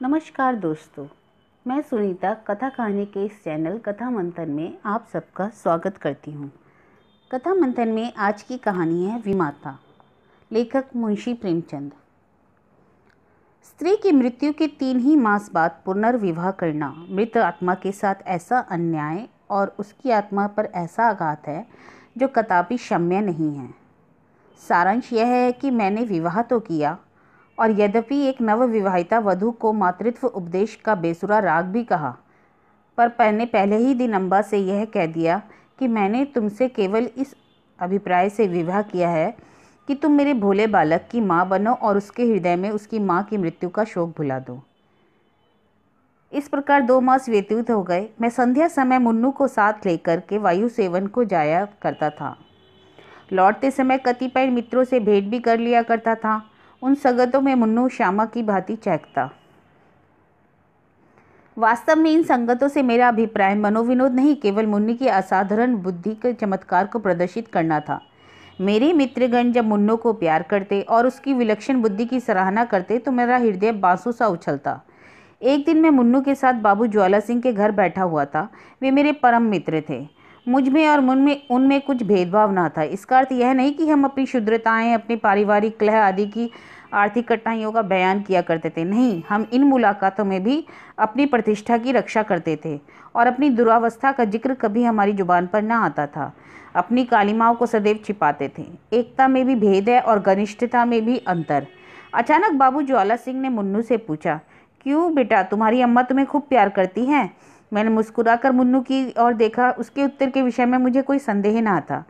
नमस्कार दोस्तों, मैं सुनीता कथा कहानी के इस चैनल कथा मंथन में आप सबका स्वागत करती हूँ। कथा मंथन में आज की कहानी है विमाता, लेखक मुंशी प्रेमचंद। स्त्री की मृत्यु के 3 ही मास बाद पुनर्विवाह करना मृत आत्मा के साथ ऐसा अन्याय और उसकी आत्मा पर ऐसा आघात है जो कदापि क्षम्य नहीं है। सारांश यह है कि मैंने विवाह तो किया और यद्यपि एक नवविवाहिता वधू को मातृत्व उपदेश का बेसुरा राग भी कहा, पर मैंने पहले ही दिन अम्बा से यह कह दिया कि मैंने तुमसे केवल इस अभिप्राय से विवाह किया है कि तुम मेरे भोले बालक की माँ बनो और उसके हृदय में उसकी माँ की मृत्यु का शोक भुला दो। इस प्रकार 2 मास व्यतीत हो गए। मैं संध्या समय मुन्नू को साथ लेकर के वायु सेवन को जाया करता था। लौटते समय कतिपय मित्रों से भेंट भी कर लिया करता था। उन संगतों में मुन्नू श्यामा की भांति चहकता। वास्तव में इन संगतों से मेरा अभिप्राय मनोविनोद नहीं, केवल मुन्नी की असाधारण बुद्धि के चमत्कार को प्रदर्शित करना था। मेरे मित्रगण जब मुन्नू को प्यार करते और उसकी विलक्षण बुद्धि की सराहना करते तो मेरा हृदय बांसु सा उछलता। एक दिन मैं मुन्नू के साथ बाबू ज्वाला सिंह के घर बैठा हुआ था। वे मेरे परम मित्र थे। मुझ में और उनमें कुछ भेदभाव ना था। इसका अर्थ यह नहीं कि हम अपनी क्षुद्रताएं, अपनी पारिवारिक कलह आदि की आर्थिक कठिनाइयों का बयान किया करते थे। नहीं, हम इन मुलाकातों में भी अपनी प्रतिष्ठा की रक्षा करते थे और अपनी दुरावस्था का जिक्र कभी हमारी जुबान पर ना आता था। अपनी कालिमाओं को सदैव छिपाते थे। एकता में भी भेद है और घनिष्ठता में भी अंतर। अचानक बाबू ज्वाला सिंह ने मुन्नू से पूछा, क्यों बेटा, तुम्हारी अम्मा तुम्हें खूब प्यार करती हैं? मैंने मुस्कुराकर मुन्नू की ओर देखा। उसके उत्तर के विषय में मुझे कोई संदेह ना था।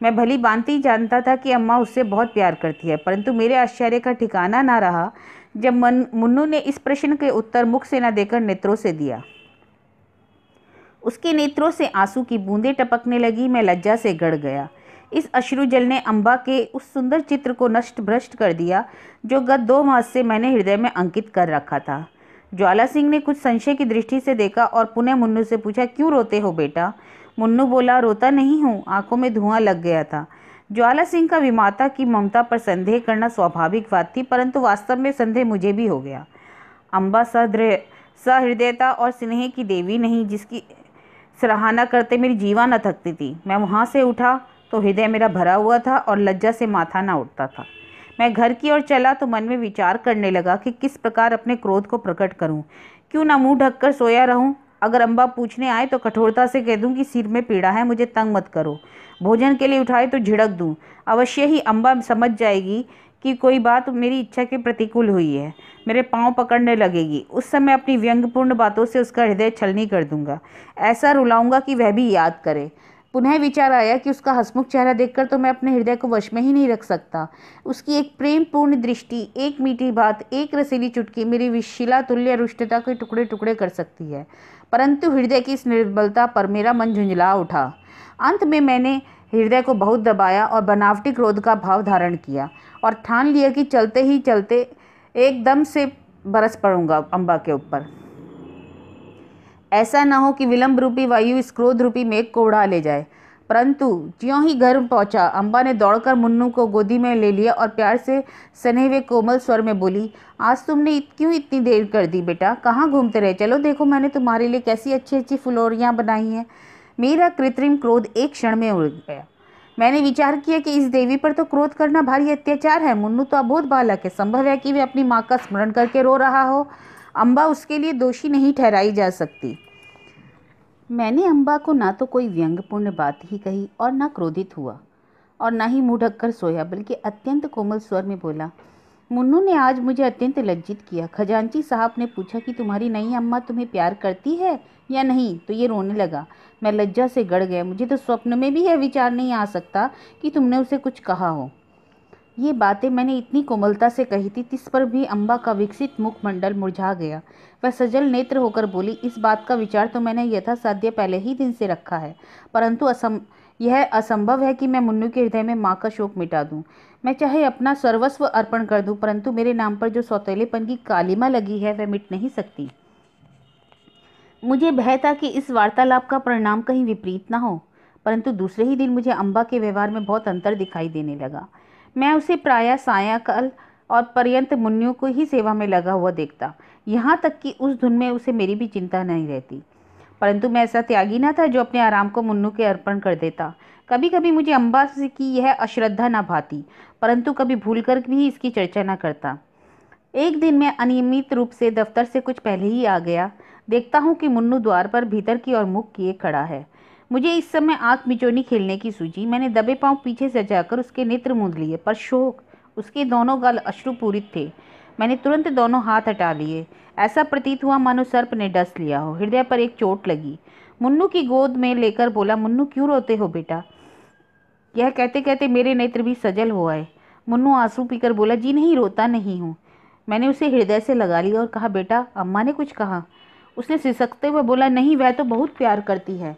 मैं भली भांति जानता था कि अम्मा उससे बहुत प्यार करती है, परंतु मेरे आश्चर्य का ठिकाना ना रहा जब मुन्नू ने इस प्रश्न के उत्तर मुख से न देकर नेत्रों से दिया। उसके नेत्रों से आंसू की बूंदें टपकने लगी। मैं लज्जा से गड़ गया। इस अश्रु जल ने अम्बा के उस सुंदर चित्र को नष्ट भ्रष्ट कर दिया जो गत 2 मास से मैंने हृदय में अंकित कर रखा था। ज्वाला सिंह ने कुछ संशय की दृष्टि से देखा और पुनः मुन्नू से पूछा, क्यों रोते हो बेटा? मुन्नू बोला, रोता नहीं हूँ, आंखों में धुआं लग गया था। ज्वाला सिंह का विमाता की ममता पर संदेह करना स्वाभाविक बात थी, परंतु वास्तव में संदेह मुझे भी हो गया। अम्बा सहृदयता और स्नेह की देवी नहीं, जिसकी सराहना करते मेरी जीवा न थकती थी। मैं वहाँ से उठा तो हृदय मेरा भरा हुआ था और लज्जा से माथा न उठता था। मैं घर की ओर चला तो मन में विचार करने लगा कि किस प्रकार अपने क्रोध को प्रकट करूं। क्यों ना मुंह ढककर सोया रहूं? अगर अम्बा पूछने आए तो कठोरता से कह दूं कि सिर में पीड़ा है, मुझे तंग मत करो। भोजन के लिए उठाए तो झिड़क दूं। अवश्य ही अम्बा समझ जाएगी कि कोई बात मेरी इच्छा के प्रतिकूल हुई है। मेरे पाँव पकड़ने लगेगी। उस समय अपनी व्यंग्यपूर्ण बातों से उसका हृदय छलनी कर दूंगा। ऐसा रुलाऊंगा कि वह भी याद करे। पुनः विचार आया कि उसका हंसमुख चेहरा देखकर तो मैं अपने हृदय को वश में ही नहीं रख सकता। उसकी एक प्रेमपूर्ण दृष्टि, एक मीठी बात, एक रसीली चुटकी मेरी विशिला तुल्य रुष्टता के टुकड़े टुकड़े कर सकती है। परंतु हृदय की इस निर्बलता पर मेरा मन झुंझला उठा। अंत में मैंने हृदय को बहुत दबाया और बनावटी क्रोध का भाव धारण किया और ठान लिया कि चलते ही चलते एकदम से बरस पड़ूंगा अम्बा के ऊपर। ऐसा न हो कि विलंब रूपी वायु इस क्रोध रूपी मेघ को उड़ा ले जाए। परंतु ज्यों ही घर पहुंचा, अम्बा ने दौड़कर मुन्नू को गोदी में ले लिया और प्यार से सने हुए कोमल स्वर में बोली, आज तुमने क्यों इतनी देर कर दी बेटा? कहाँ घूमते रहे? चलो देखो, मैंने तुम्हारे लिए कैसी अच्छी अच्छी फुलौरियाँ बनाई हैं। मेरा कृत्रिम क्रोध एक क्षण में उड़ गया। मैंने विचार किया कि इस देवी पर तो क्रोध करना भारी अत्याचार है। मुन्नू तो अबोध बालक है। संभव है कि वे अपनी माँ का स्मरण करके रो रहा हो। अम्बा उसके लिए दोषी नहीं ठहराई जा सकती। मैंने अम्बा को ना तो कोई व्यंग्यपूर्ण बात ही कही और ना क्रोधित हुआ और ना ही मुंह ढककर सोया, बल्कि अत्यंत कोमल स्वर में बोला, मुन्नू ने आज मुझे अत्यंत लज्जित किया। खजांची साहब ने पूछा कि तुम्हारी नई अम्मा तुम्हें प्यार करती है या नहीं, तो ये रोने लगा। मैं लज्जा से गड़ गया। मुझे तो स्वप्न में भी यह विचार नहीं आ सकता कि तुमने उसे कुछ कहा हो। ये बातें मैंने इतनी कोमलता से कही थी, तिस पर भी अम्बा का विकसित मुखमंडल मुरझा गया। वह सजल नेत्र होकर बोली, इस बात का विचार तो मैंने यथासाध्य पहले ही दिन से रखा है, परंतु यह असंभव है कि मैं मुन्नू के हृदय में माँ का शोक मिटा दूं। मैं चाहे अपना सर्वस्व अर्पण कर दूं, परंतु मेरे नाम पर जो सौतेलेपन की कालिमा लगी है वह मिट नहीं सकती। मुझे भय था कि इस वार्तालाप का परिणाम कहीं विपरीत ना हो, परंतु दूसरे ही दिन मुझे अम्बा के व्यवहार में बहुत अंतर दिखाई देने लगा। मैं उसे प्रायः सायंकाल और पर्यंत मुन्नू को ही सेवा में लगा हुआ देखता। यहाँ तक कि उस धुन में उसे मेरी भी चिंता नहीं रहती। परंतु मैं ऐसा त्यागी ना था जो अपने आराम को मुन्नू के अर्पण कर देता। कभी कभी मुझे अम्बा से की यह अश्रद्धा न भाती, परंतु कभी भूलकर भी इसकी चर्चा न करता। एक दिन मैं अनियमित रूप से दफ्तर से कुछ पहले ही आ गया। देखता हूँ कि मुन्नू द्वार पर भीतर की ओर मुख किए खड़ा है। मुझे इस समय आंख मिचौनी खेलने की सूझी। मैंने दबे पांव पीछे से जाकर उसके नेत्र मूंद लिए, पर शोक, उसके दोनों गाल अश्रुपूरित थे। मैंने तुरंत दोनों हाथ हटा लिए। ऐसा प्रतीत हुआ मानो सर्प ने डस लिया हो। हृदय पर एक चोट लगी। मुन्नू की गोद में लेकर बोला, मुन्नू क्यों रोते हो बेटा? यह कहते कहते मेरे नेत्र भी सजल हो आए। मुन्नू आंसू पीकर बोला, जी नहीं, रोता नहीं हूँ। मैंने उसे हृदय से लगा लिया और कहा, बेटा अम्मा ने कुछ कहा? उसने सिसकते हुए बोला, नहीं, वह तो बहुत प्यार करती है।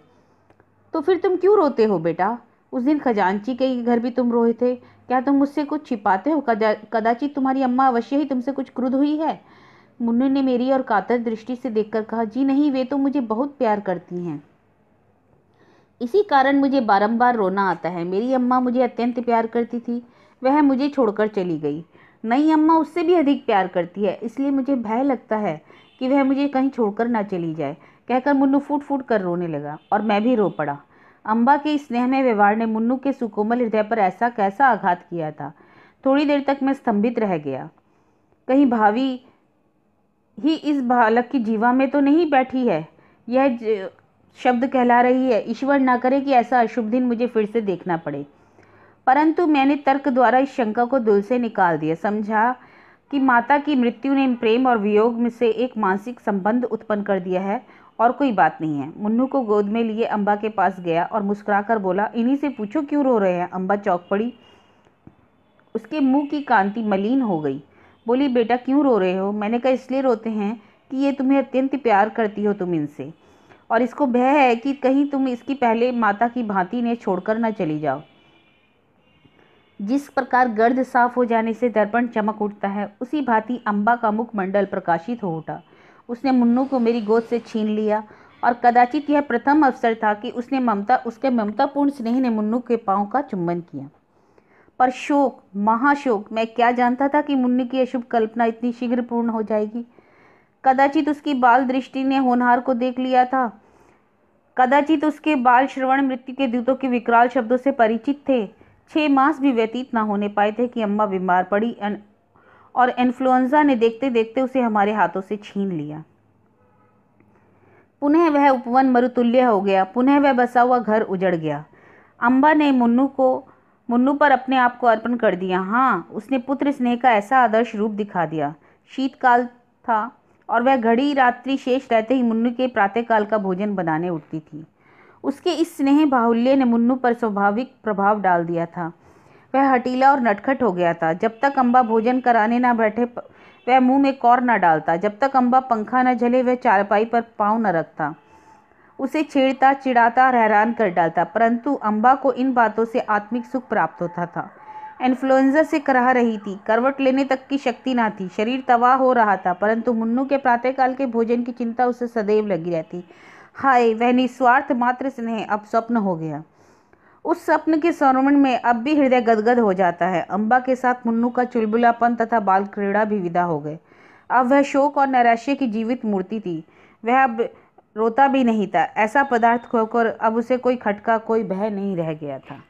तो फिर तुम क्यों रोते हो बेटा? उस दिन खजांची के घर भी तुम रोए थे। क्या तुम मुझसे कुछ छिपाते हो? कदाचित तुम्हारी अम्मा अवश्य ही तुमसे कुछ क्रुद्ध हुई है। मुन्नू ने मेरी और कातर दृष्टि से देखकर कहा, जी नहीं, वे तो मुझे बहुत प्यार करती हैं। इसी कारण मुझे बारंबार रोना आता है। मेरी अम्मा मुझे अत्यंत प्यार करती थी, वह मुझे छोड़कर चली गई। नई अम्मा उससे भी अधिक प्यार करती है, इसलिए मुझे भय लगता है कि वह मुझे कहीं छोड़कर ना चली जाए। कहकर मुन्नू फूट फूट कर रोने लगा और मैं भी रो पड़ा। अम्बा के स्नेहमय व्यवहार ने मुन्नू के सुकोमल हृदय पर ऐसा कैसा आघात किया था। थोड़ी देर तक मैं स्तंभित रह गया। कहीं भावी ही इस बालक की जीवा में तो नहीं बैठी है, यह शब्द कहला रही है। ईश्वर ना करे कि ऐसा अशुभ दिन मुझे फिर से देखना पड़े। परंतु मैंने तर्क द्वारा इस शंका को दिल से निकाल दिया। समझा कि माता की मृत्यु ने प्रेम और वियोग में से एक मानसिक संबंध उत्पन्न कर दिया है और कोई बात नहीं है। मुन्नू को गोद में लिए अम्बा के पास गया और मुस्कुराकर बोला, इन्हीं से पूछो क्यों रो रहे हैं। अम्बा चौंक पड़ी। उसके मुंह की कांति मलिन हो गई। बोली, बेटा क्यों रो रहे हो? मैंने कहा, इसलिए रोते हैं कि ये तुम्हें अत्यंत प्यार करती हो तुम इनसे, और इसको भय है कि कहीं तुम इसकी पहले माता की भांति ने छोड़कर न चली जाओ। जिस प्रकार गर्द साफ हो जाने से दर्पण चमक उठता है, उसी भांति अम्बा का मुखमंडल प्रकाशित हो उठा। उसने मुन्नू को मेरी गोद से छीन लिया और कदाचित यह प्रथम अवसर था कि उसके ममतापूर्ण स्नेह ने मुन्नू के पांव का चुंबन किया। पर शोक, महाशोक, मैं क्या जानता था कि मुन्नू की अशुभ कल्पना इतनी शीघ्र पूर्ण हो जाएगी। कदाचित उसकी बाल दृष्टि ने होनहार को देख लिया था। कदाचित उसके बाल श्रवण मृत्यु के दूतों के विकराल शब्दों से परिचित थे। 6 मास भी व्यतीत न होने पाए थे कि अम्मा बीमार पड़ी और इन्फ्लुएंजा ने देखते देखते उसे हमारे हाथों से छीन लिया। पुनः वह उपवन मरुतुल्य हो गया। पुनः वह बसा हुआ घर उजड़ गया। अम्बा ने मुन्नू पर अपने आप को अर्पण कर दिया। हाँ, उसने पुत्र स्नेह का ऐसा आदर्श रूप दिखा दिया। शीतकाल था और वह घड़ी रात्रि शेष रहते ही मुन्नू के प्रातःकाल का भोजन बनाने उठती थी। उसके इस स्नेह बाहुल्य ने मुन्नू पर स्वाभाविक प्रभाव डाल दिया था। वह हटीला और नटखट हो गया था। जब तक अम्बा भोजन कराने न बैठे वह मुंह में कौर न डालता। जब तक अम्बा पंखा न झले वह चारपाई पर पाँव न रखता। उसे छेड़ता, चिढ़ाता और हैरान कर डालता। परंतु अम्बा को इन बातों से आत्मिक सुख प्राप्त होता था। इन्फ्लुएंजा से कराह रही थी, करवट लेने तक की शक्ति न थी, शरीर तबाह हो रहा था, परंतु मुन्नू के प्रातःकाल के भोजन की चिंता उसे सदैव लगी रहती। हाय, वह निस्वार्थ मात्र स्नेह अब स्वप्न हो गया। उस स्वप्न के स्मरण में अब भी हृदय गदगद हो जाता है। अम्बा के साथ मुन्नू का चुलबुलापन तथा बाल क्रीड़ा भी विदा हो गए। अब वह शोक और नैराश्य की जीवित मूर्ति थी। वह अब रोता भी नहीं था। ऐसा पदार्थ खोकर अब उसे कोई खटका, कोई भय नहीं रह गया था।